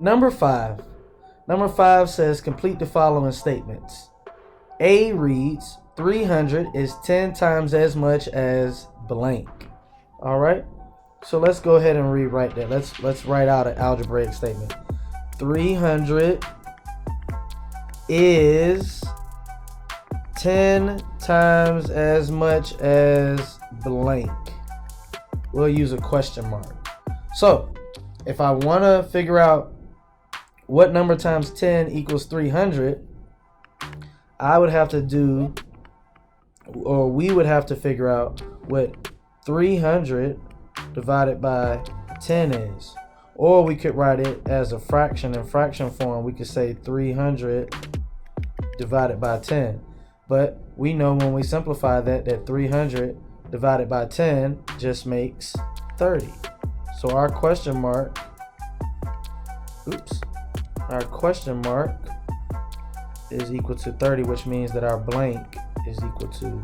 Number 5. Number 5 says complete the following statements. A reads 300 is 10 times as much as blank. All right. So let's go ahead and rewrite that. Let's write out an algebraic statement. 300 is 10 times as much as blank. We'll use a question mark. So if I want to figure out what number times 10 equals 300, I would have to do, or we would have to figure out what 300 divided by 10 is. Or we could write it as a fraction in fraction form. We could say 300 divided by 10. But we know when we simplify that 300 divided by 10 just makes 30. So our question mark, our question mark is equal to 30, which means that our blank is equal to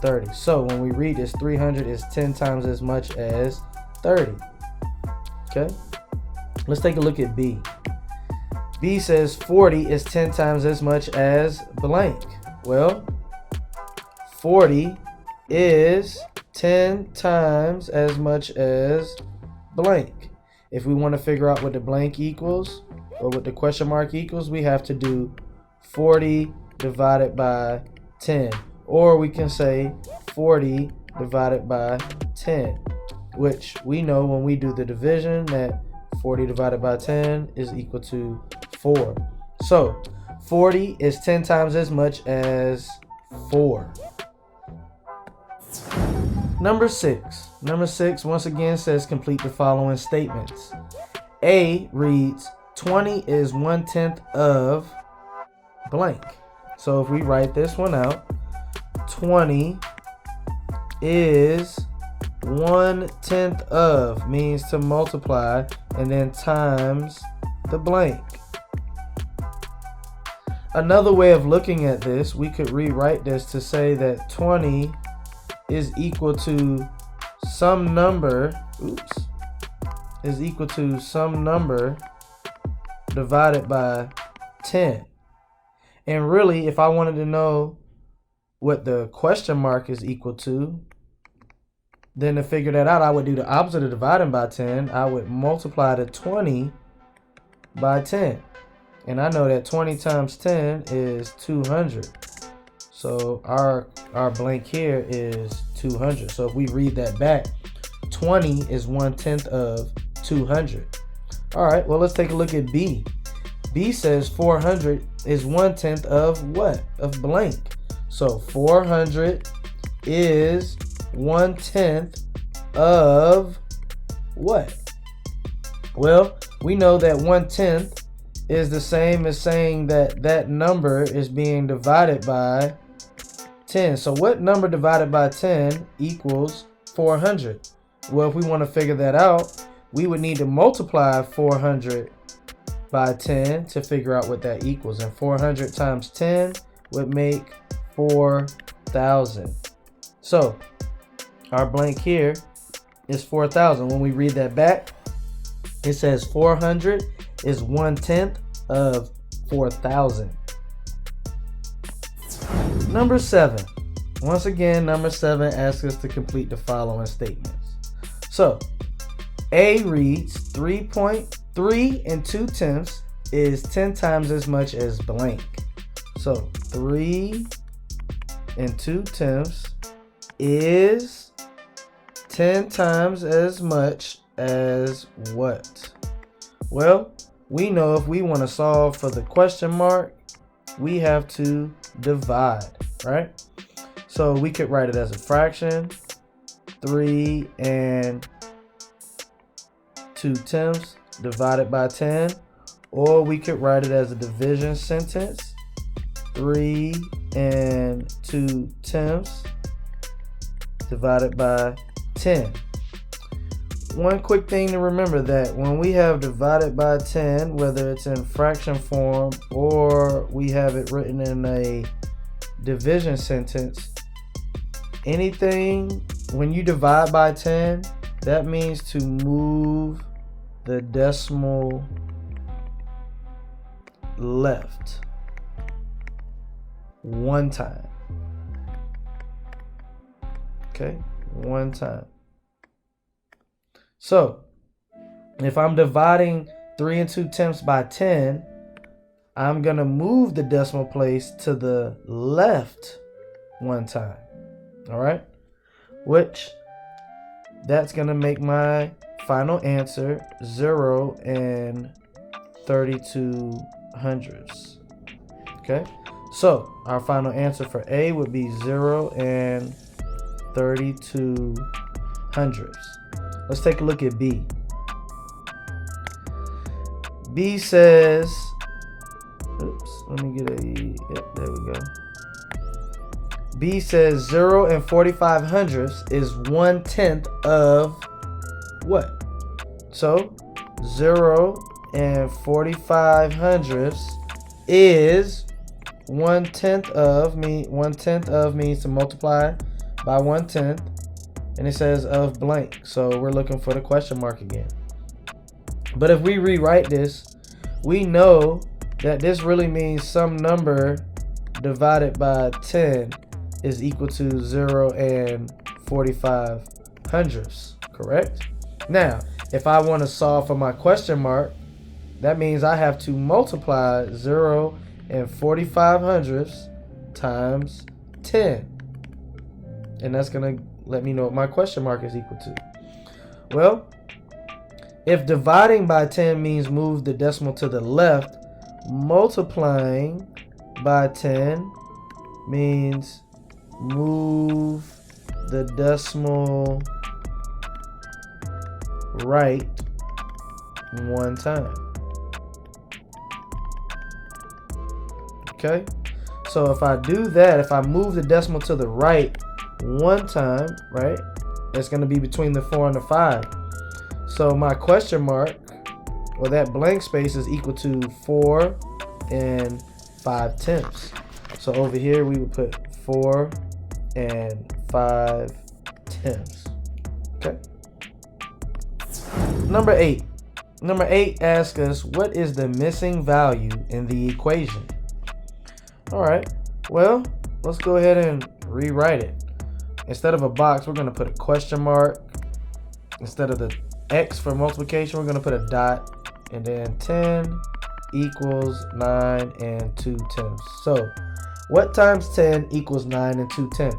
30. So when we read this, 300 is 10 times as much as 30. Okay, let's take a look at B. B says 40 is 10 times as much as blank. Well, 40 is 10 times as much as blank. If we want to figure out what the blank equals, or what the question mark equals, we have to do 40 divided by 10. Or we can say 40 divided by 10, which we know when we do the division that 40 divided by 10 is equal to 4. So 40 is 10 times as much as 4. Number 6. Number 6 once again says complete the following statements. A reads 20 is 1/10 of blank. So if we write this one out, 20 is 1/10 of means to multiply and then times the blank. Another way of looking at this, we could rewrite this to say that 20 is equal to some number, is equal to some number divided by 10. And really, if I wanted to know what the question mark is equal to, then to figure that out, I would do the opposite of dividing by 10. I would multiply the 20 by 10. And I know that 20 times 10 is 200. So our blank here is 200. So if we read that back, 20 is 1/10 of 200. All right, well, let's take a look at B. B says 400 is 1/10 of what? Of blank. So 400 is 1/10 of what? Well, we know that 1/10 is the same as saying that that number is being divided by 10. So what number divided by 10 equals 400? Well, if we want to figure that out, we would need to multiply 400 by 10 to figure out what that equals. And 400 times 10 would make 4,000. So our blank here is 4,000. When we read that back, it says 400 is 1/10 of 4,000. Number 7. Once again, number 7 asks us to complete the following statements. So A reads 3.3 2/10 is 10 times as much as blank. So 3 2/10 is 10 times as much as what? Well, we know if we want to solve for the question mark, we have to divide, right? So we could write it as a fraction, 3 2/10 divided by 10, or we could write it as a division sentence, 3 2/10 divided by 10. One quick thing to remember, that when we have divided by 10, whether it's in fraction form or we have it written in a division sentence, anything when you divide by 10, that means to move the decimal left one time. Okay, one time. So if I'm dividing 3 2/10 by 10, I'm gonna move the decimal place to the left one time. All right, which that's gonna make my final answer 0 and 32/100. Okay, so our final answer for A would be 0 and 32/100. Let's take a look at B. B says, oops, let me get a, yep, there we go. B says 0 and 45/100 is 1/10 of what? So 0 and 45/100 is 1/10 of, 1/10 of means to multiply by 1/10, and it says of blank. So we're looking for the question mark again. But if we rewrite this, we know that this really means some number divided by 10 is equal to 0 and 45/100, correct? Now, if I want to solve for my question mark, that means I have to multiply 0 and 45/100 times 10. And that's going to let me know what my question mark is equal to. Well, if dividing by 10 means move the decimal to the left, multiplying by 10 means move the decimal right one time. Okay, so if I do that, if I move the decimal to the right one time, right, it's going to be between the 4 and the 5. So my question mark, or that blank space, is equal to 4 and 5/10. So over here we would put 4 and 5/10. Okay. Number 8. Number 8 asks us, what is the missing value in the equation? All right. Well, let's go ahead and rewrite it. Instead of a box, we're going to put a question mark. Instead of the X for multiplication, we're going to put a dot, and then 10 equals 9 and 2/10. So what times 10 equals 9 and 2/10?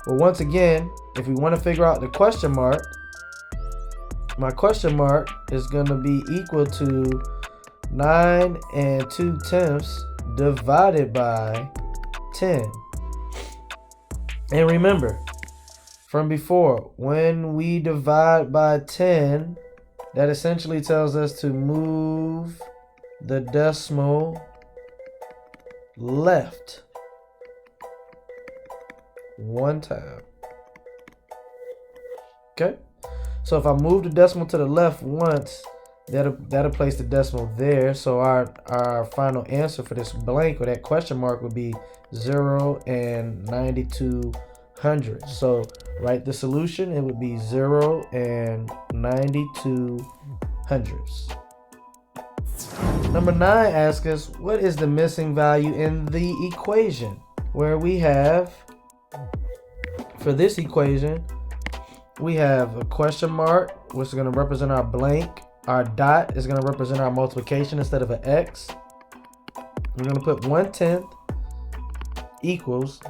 Well, once again, if we want to figure out the question mark, my question mark is going to be equal to 9 and 2/10 divided by 10. And remember from before, when we divide by 10, that essentially tells us to move the decimal left one time. Okay, so if I move the decimal to the left once, that'll place the decimal there. So our final answer for this blank, or that question mark, would be 0 and 92/100. So write the solution, it would be 0 and 92/100. Number 9 asks us, what is the missing value in the equation? Where we have, for this equation, we have a question mark, which is going to represent our blank. Our dot is going to represent our multiplication instead of an X. We're going to put 1/10 equals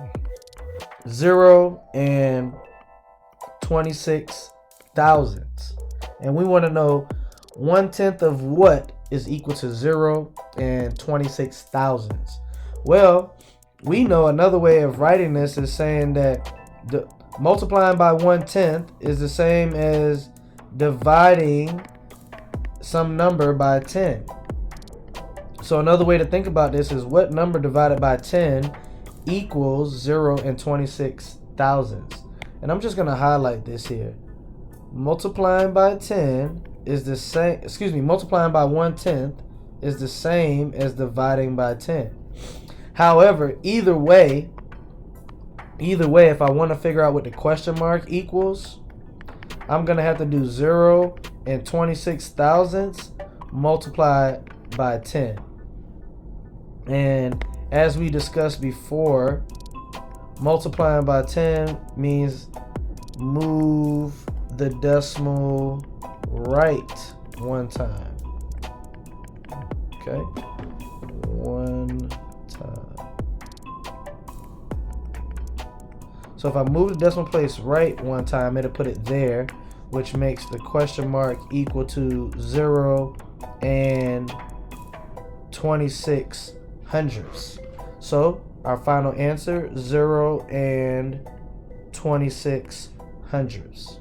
0 and 26 thousandths. And we want to know 1/10 of what is equal to 0 and 26 thousandths. Well, we know another way of writing this is saying that multiplying by 1/10 is the same as dividing some number by 10. So another way to think about this is, what number divided by 10 equals 0 and 26 thousandths? And I'm just going to highlight this here. Multiplying by 10 is the same, multiplying by 1/10 is the same as dividing by 10. However, either way, if I want to figure out what the question mark equals, I'm going to have to do 0 and 26 thousandths multiplied by 10. And as we discussed before, multiplying by 10 means move the decimal right one time. Okay? One time. So if I move the decimal place right one time, it'll put it there, which makes the question mark equal to 0 and 26 hundredths. So our final answer, 0 and 26 hundredths.